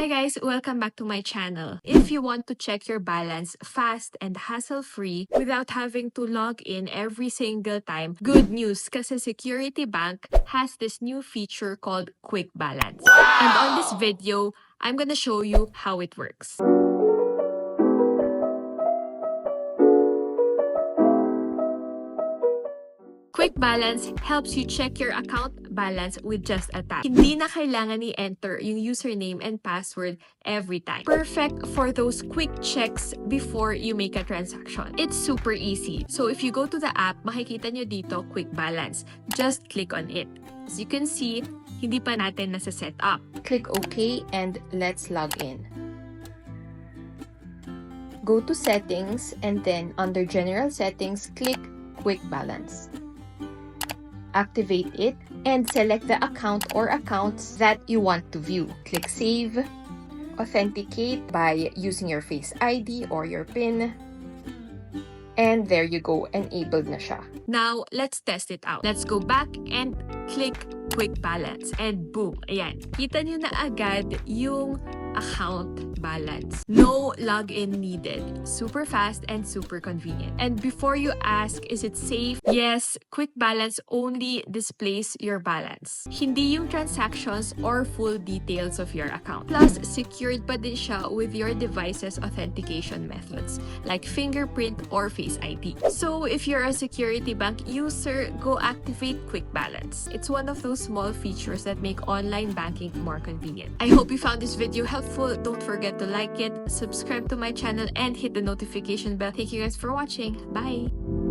Hi guys! Welcome back to my channel. If you want to check your balance fast and hassle-free without having to log in every single time, good news kasi Security Bank has this new feature called Quick Balance. And on this video, I'm gonna show you how it works. Quick Balance helps you check your account balance with just a tap. Hindi na kailangan i-enter yung username and password every time. Perfect for those quick checks before you make a transaction. It's super easy. So if you go to the app, makikita nyo dito Quick Balance. Just click on it. As you can see, hindi pa natin nasa-set up. Click OK and let's log in. Go to Settings and then under General Settings, click Quick Balance. Activate it and select the account or accounts that you want to view. Click Save. Authenticate by using your Face ID or your PIN. And there you go, enabled na siya. Now, let's test it out. Let's go back and click Quick Balance. And boom, ayan. Kita nyo na agad yung account balance. No login needed. Super fast and super convenient. And before you ask, is it safe? Yes, Quick Balance only displays your balance. Hindi yung transactions or full details of your account. Plus, secured pa din siya with your device's authentication methods like fingerprint or Face ID. So, if you're a Security Bank user, go activate Quick Balance. It's one of those small features that make online banking more convenient. I hope you found this video helpful. Don't forget to like it, subscribe to my channel, and hit the notification bell. Thank you guys for watching. Bye!